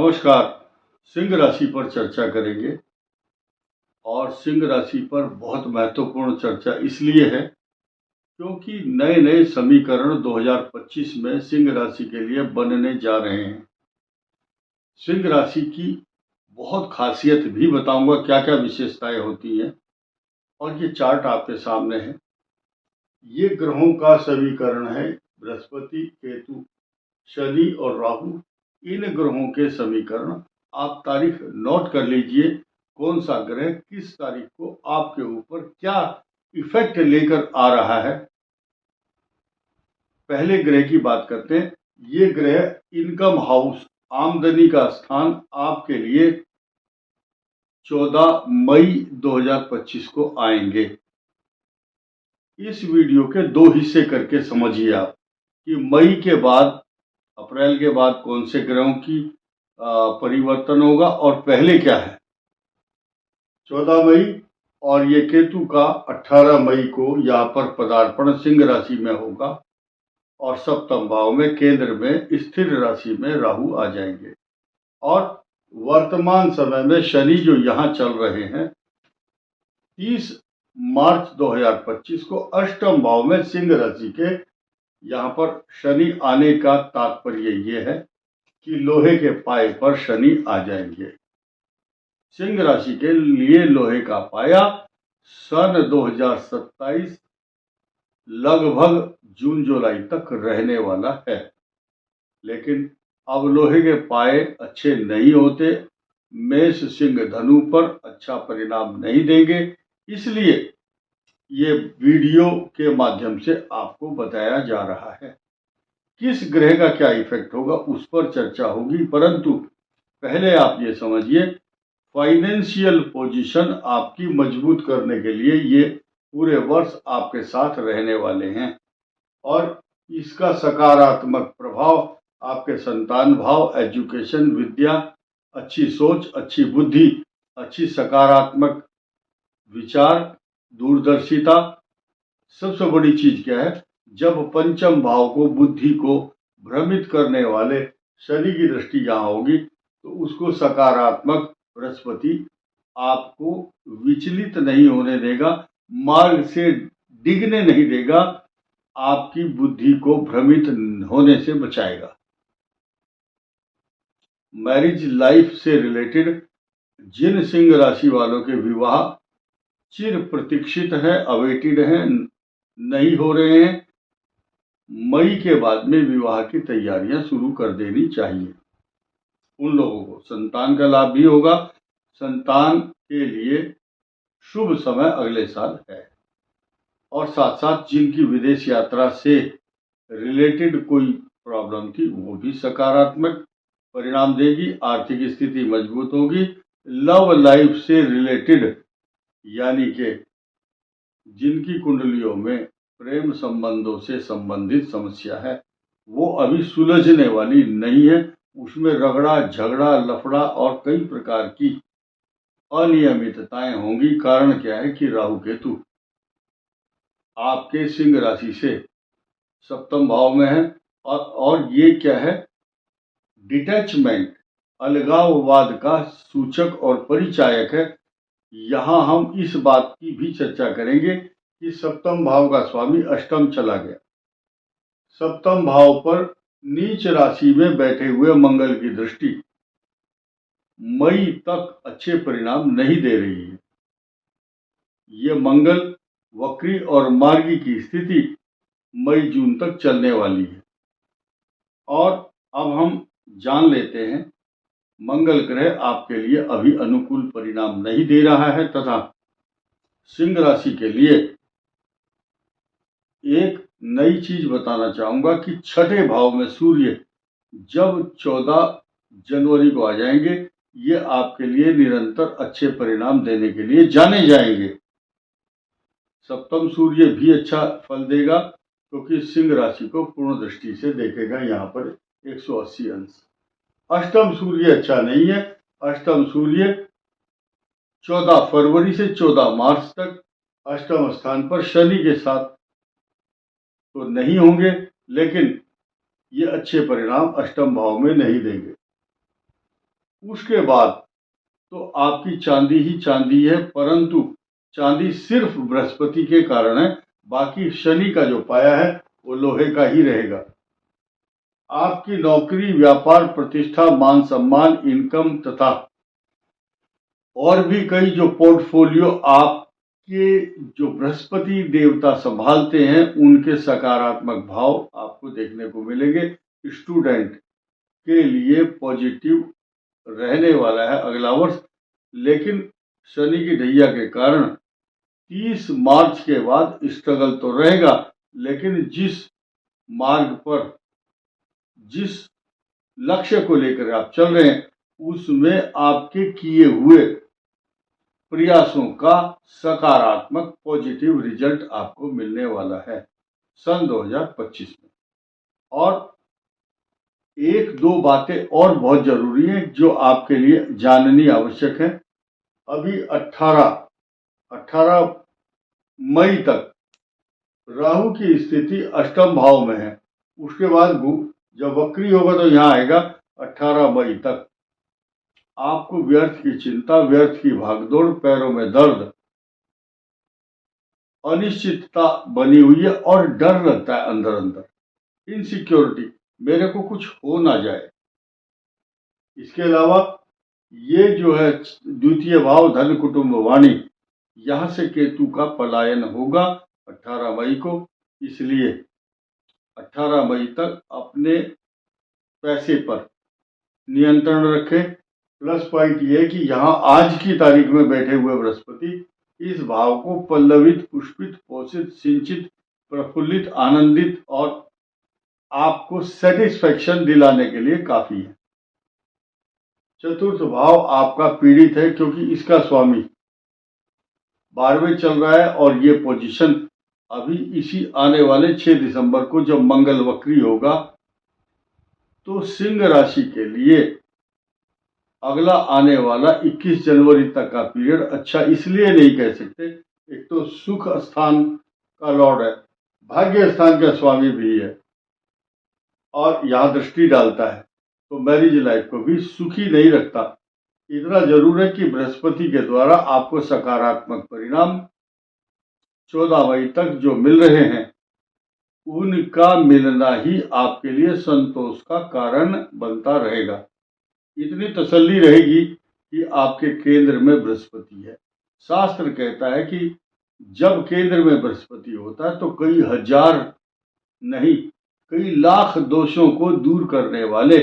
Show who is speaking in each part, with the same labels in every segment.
Speaker 1: नमस्कार। सिंह राशि पर चर्चा करेंगे और सिंह राशि पर बहुत महत्वपूर्ण चर्चा इसलिए है क्योंकि नए नए समीकरण 2025 में सिंह राशि के लिए बनने जा रहे हैं। सिंह राशि की बहुत खासियत भी बताऊंगा, क्या क्या विशेषताएं होती हैं, और ये चार्ट आपके सामने है। ये ग्रहों का समीकरण है, बृहस्पति, केतु, शनि और राहु। इन ग्रहों के समीकरण आप तारीख नोट कर लीजिए, कौन सा ग्रह किस तारीख को आपके ऊपर क्या इफेक्ट लेकर आ रहा है। पहले ग्रह की बात करते हैं। ये ग्रह इनकम हाउस, आमदनी का स्थान आपके लिए 14 मई 2025 को आएंगे। इस वीडियो के दो हिस्से करके समझिए आप कि मई के बाद, अप्रैल के बाद कौन से ग्रहों की परिवर्तन होगा और पहले क्या है। 14 मई और ये केतु का 18 मई को यहाँ पर पदार्पण सिंह राशि में होगा और सप्तम भाव में केंद्र में स्थिर राशि में राहु आ जाएंगे। और वर्तमान समय में शनि जो यहाँ चल रहे हैं, 30 मार्च 2025 को अष्टम भाव में सिंह राशि के यहाँ पर शनि आने का तात्पर्य ये है कि लोहे के पाए पर शनि आ जाएंगे। सिंह राशि के लिए लोहे का पाया सन 2027 लगभग जून जुलाई तक रहने वाला है। लेकिन अब लोहे के पाए अच्छे नहीं होते, मेष सिंह धनु पर अच्छा परिणाम नहीं देंगे। इसलिए ये वीडियो के माध्यम से आपको बताया जा रहा है किस ग्रह का क्या इफेक्ट होगा, उस पर चर्चा होगी। परंतु पहले आप ये समझिए, फाइनेंशियल पोजीशन आपकी मजबूत करने के लिए ये पूरे वर्ष आपके साथ रहने वाले हैं और इसका सकारात्मक प्रभाव आपके संतान भाव, एजुकेशन, विद्या, अच्छी सोच, अच्छी बुद्धि, अच्छी सकारात्मक विचार, दूरदर्शिता। सबसे बड़ी चीज क्या है, जब पंचम भाव को, बुद्धि को भ्रमित करने वाले शनि की दृष्टि यहाँ होगी तो उसको सकारात्मक बृहस्पति आपको विचलित नहीं होने देगा, मार्ग से डिगने नहीं देगा, आपकी बुद्धि को भ्रमित होने से बचाएगा। मैरिज लाइफ से रिलेटेड जिन सिंह राशि वालों के विवाह चिर प्रतीक्षित है, अवेटेड है, नहीं हो रहे हैं, मई के बाद में विवाह की तैयारियां शुरू कर देनी चाहिए। उन लोगों को संतान का लाभ भी होगा। संतान के लिए शुभ समय अगले साल है। और साथ साथ जिनकी विदेश यात्रा से रिलेटेड कोई प्रॉब्लम थी वो भी सकारात्मक परिणाम देगी। आर्थिक स्थिति मजबूत होगी। लव लाइफ से रिलेटेड यानी कि जिनकी कुंडलियों में प्रेम संबंधों से संबंधित समस्या है वो अभी सुलझने वाली नहीं है। उसमें रगड़ा, झगड़ा, लफड़ा और कई प्रकार की अनियमितताएं होंगी। कारण क्या है कि राहु केतु आपके सिंह राशि से सप्तम भाव में है और ये क्या है, डिटैचमेंट, अलगाववाद का सूचक और परिचायक है। यहाँ हम इस बात की भी चर्चा करेंगे कि सप्तम भाव का स्वामी अष्टम चला गया। सप्तम भाव पर नीच राशि में बैठे हुए मंगल की दृष्टि मई तक अच्छे परिणाम नहीं दे रही है। ये मंगल वक्री और मार्गी की स्थिति मई जून तक चलने वाली है। और अब हम जान लेते हैं, मंगल ग्रह आपके लिए अभी अनुकूल परिणाम नहीं दे रहा है तथा सिंह राशि के लिए एक नई चीज बताना चाहूंगा कि छठे भाव में सूर्य जब 14 जनवरी को आ जाएंगे, ये आपके लिए निरंतर अच्छे परिणाम देने के लिए जाने जाएंगे। सप्तम सूर्य भी अच्छा फल देगा क्योंकि सिंह राशि को पूर्ण दृष्टि से देखेगा यहाँ पर 180 अंश। अष्टम सूर्य अच्छा नहीं है। अष्टम सूर्य 14 फरवरी से 14 मार्च तक अष्टम स्थान पर शनि के साथ तो नहीं होंगे, लेकिन ये अच्छे परिणाम अष्टम भाव में नहीं देंगे। उसके बाद तो आपकी चांदी ही चांदी है, परंतु चांदी सिर्फ बृहस्पति के कारण है, बाकी शनि का जो पाया है वो लोहे का ही रहेगा। आपकी नौकरी, व्यापार, प्रतिष्ठा, मान सम्मान, इनकम तथा और भी कई जो पोर्टफोलियो आपके जो बृहस्पति देवता संभालते हैं उनके सकारात्मक भाव आपको देखने को मिलेंगे। स्टूडेंट के लिए पॉजिटिव रहने वाला है अगला वर्ष, लेकिन शनि की ढैया के कारण 30 मार्च के बाद स्ट्रगल तो रहेगा, लेकिन जिस मार्ग पर, जिस लक्ष्य को लेकर आप चल रहे हैं उसमें आपके किए हुए प्रयासों का सकारात्मक पॉजिटिव रिजल्ट आपको मिलने वाला है सन 2025 में। और एक दो बातें और बहुत जरूरी हैं जो आपके लिए जाननी आवश्यक है। अभी 18 मई तक राहु की स्थिति अष्टम भाव में है, उसके बाद जब वक्री होगा तो यहाँ आएगा 18 मई तक। आपको व्यर्थ की चिंता, व्यर्थ की भागदौड़, पैरों में दर्द, अनिश्चितता बनी हुई है और डर लगता है अंदर अंदर, इनसिक्योरिटी, मेरे को कुछ हो ना जाए। इसके अलावा ये जो है द्वितीय भाव धन कुटुंब वाणी, यहां से केतु का पलायन होगा 18 मई को, इसलिए 18 मई तक अपने पैसे पर नियंत्रण रखें। प्लस पॉइंट ये है कि यहाँ आज की तारीख में बैठे हुए बृहस्पति इस भाव को पल्लवित, पुष्पित, पोषित, सिंचित, प्रफुल्लित, आनंदित और आपको सेटिस्फेक्शन दिलाने के लिए काफी है। चतुर्थ भाव आपका पीड़ित है क्योंकि इसका स्वामी 12वें चल रहा है और ये पोजीशन अभी इसी आने वाले 6 दिसंबर को जब मंगल वक्री होगा तो सिंह राशि के लिए अगला आने वाला 21 जनवरी तक का पीरियड अच्छा इसलिए नहीं कह सकते, एक तो सुख स्थान का लॉर्ड है, भाग्य स्थान का स्वामी भी है और यहाँ दृष्टि डालता है, तो मैरिज लाइफ को भी सुखी नहीं रखता। इतना जरूर है कि बृहस्पति के द्वारा आपको सकारात्मक परिणाम 14 मई तक जो मिल रहे हैं उनका मिलना ही आपके लिए संतोष का कारण बनता रहेगा। इतनी तसल्ली रहेगी कि आपके केंद्र में बृहस्पति है। शास्त्र कहता है कि जब केंद्र में बृहस्पति होता है तो कई हजार नहीं, कई लाख दोषों को दूर करने वाले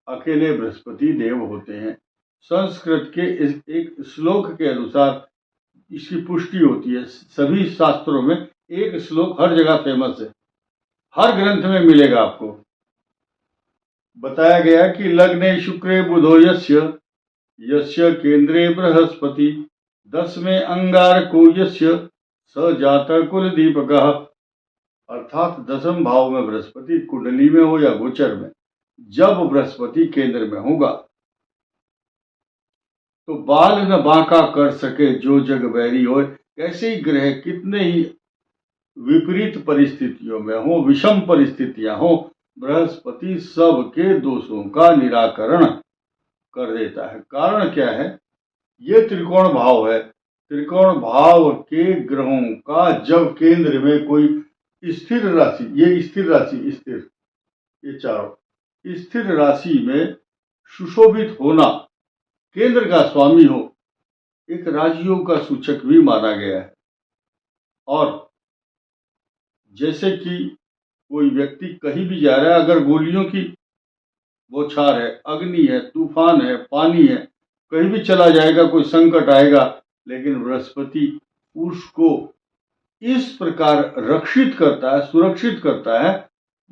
Speaker 1: अकेले बृहस्पति देव होते हैं। संस्कृत के एक श्लोक के अनुसार इसकी पुष्टि होती है। सभी शास्त्रों में एक श्लोक हर जगह फेमस है, हर ग्रंथ में मिलेगा आपको। बताया गया कि लग्ने शुक्रे बुधो यस्य यस्य केंद्रे बृहस्पति 10वें अंगारको यस्य स जात कुल दीपकः, अर्थात 10वें भाव में बृहस्पति कुंडली में हो या गोचर में, जब बृहस्पति केंद्र में होगा तो बाल न बांका कर सके जो जग बैरी हो। कैसे ही ग्रह कितने ही विपरीत परिस्थितियों में हो, विषम परिस्थितियां हो, बृहस्पति सबके दोषों का निराकरण कर देता है। कारण क्या है? ये त्रिकोण भाव है। त्रिकोण भाव के ग्रहों का जब केंद्र में कोई स्थिर राशि, ये स्थिर राशि, स्थिर, ये चारों स्थिर राशि में सुशोभित होना, केंद्र का स्वामी हो, एक राजयोग का सूचक भी माना गया है। और जैसे कि कोई व्यक्ति कहीं भी जा रहा है, अगर गोलियों की बौछार है, अग्नि है, तूफान है, पानी है, कहीं भी चला जाएगा, कोई संकट आएगा, लेकिन बृहस्पति उसको इस प्रकार रक्षित करता है, सुरक्षित करता है,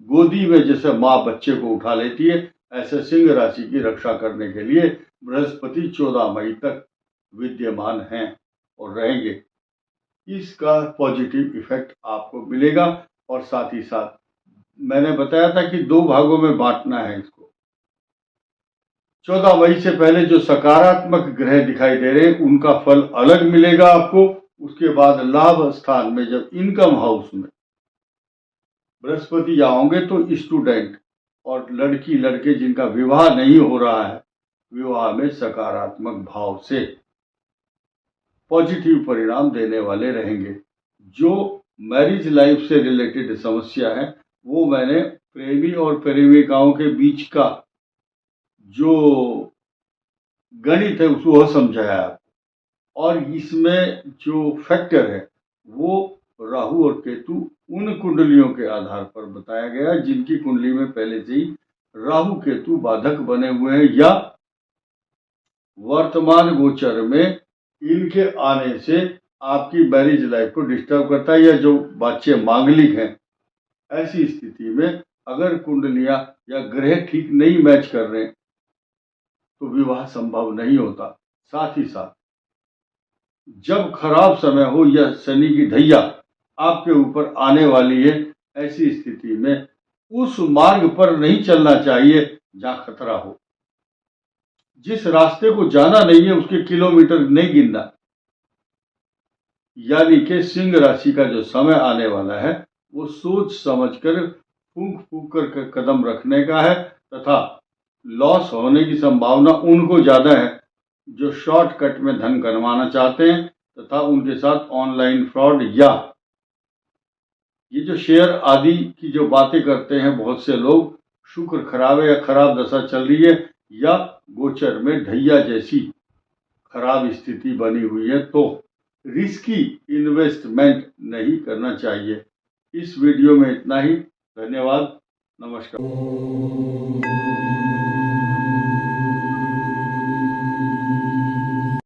Speaker 1: गोदी में जैसे माँ बच्चे को उठा लेती है, ऐसे सिंह राशि की रक्षा करने के लिए बृहस्पति 14 मई तक विद्यमान हैं और रहेंगे। इसका पॉजिटिव इफेक्ट आपको मिलेगा। और साथ ही साथ मैंने बताया था कि 2 भागों में बांटना है इसको। 14 मई से पहले जो सकारात्मक ग्रह दिखाई दे रहे हैं उनका फल अलग मिलेगा आपको। उसके बाद लाभ स्थान में जब इनकम हाउस में बृहस्पति आओगे तो स्टूडेंट और लड़की लड़के जिनका विवाह नहीं हो रहा है विवाह में सकारात्मक भाव से पॉजिटिव परिणाम देने वाले रहेंगे। जो मैरिज लाइफ से रिलेटेड समस्या है वो मैंने प्रेमी और प्रेमिकाओं के बीच का जो गणित है उसको समझाया आपको, और इसमें जो फैक्टर है वो राहु और केतु उन कुंडलियों के आधार पर बताया गया जिनकी कुंडली में पहले से ही राहु केतु बाधक बने हुए हैं या वर्तमान गोचर में इनके आने से आपकी मैरिज लाइफ को डिस्टर्ब करता है, या जो बच्चे मांगलिक हैं ऐसी स्थिति में अगर कुंडलियां या ग्रह ठीक नहीं मैच कर रहे तो विवाह संभव नहीं होता। साथ ही साथ जब खराब समय हो या शनि की ढैया आपके ऊपर आने वाली है, ऐसी स्थिति में उस मार्ग पर नहीं चलना चाहिए जहां खतरा हो। जिस रास्ते को जाना नहीं है उसके किलोमीटर नहीं गिनना। यानी कि सिंह राशि का जो समय आने वाला है वो सोच समझकर फूंक फूंक कर कदम रखने का है, तथा लॉस होने की संभावना उनको ज्यादा है जो शॉर्टकट में धन कमाना चाहते हैं, तथा उनके साथ ऑनलाइन फ्रॉड या ये जो शेयर आदि की जो बातें करते हैं बहुत से लोग, शुक्र खराब है या खराब दशा चल रही है या गोचर में ढैया जैसी खराब स्थिति बनी हुई है तो रिस्की इन्वेस्टमेंट नहीं करना चाहिए। इस वीडियो में इतना ही। धन्यवाद। नमस्कार।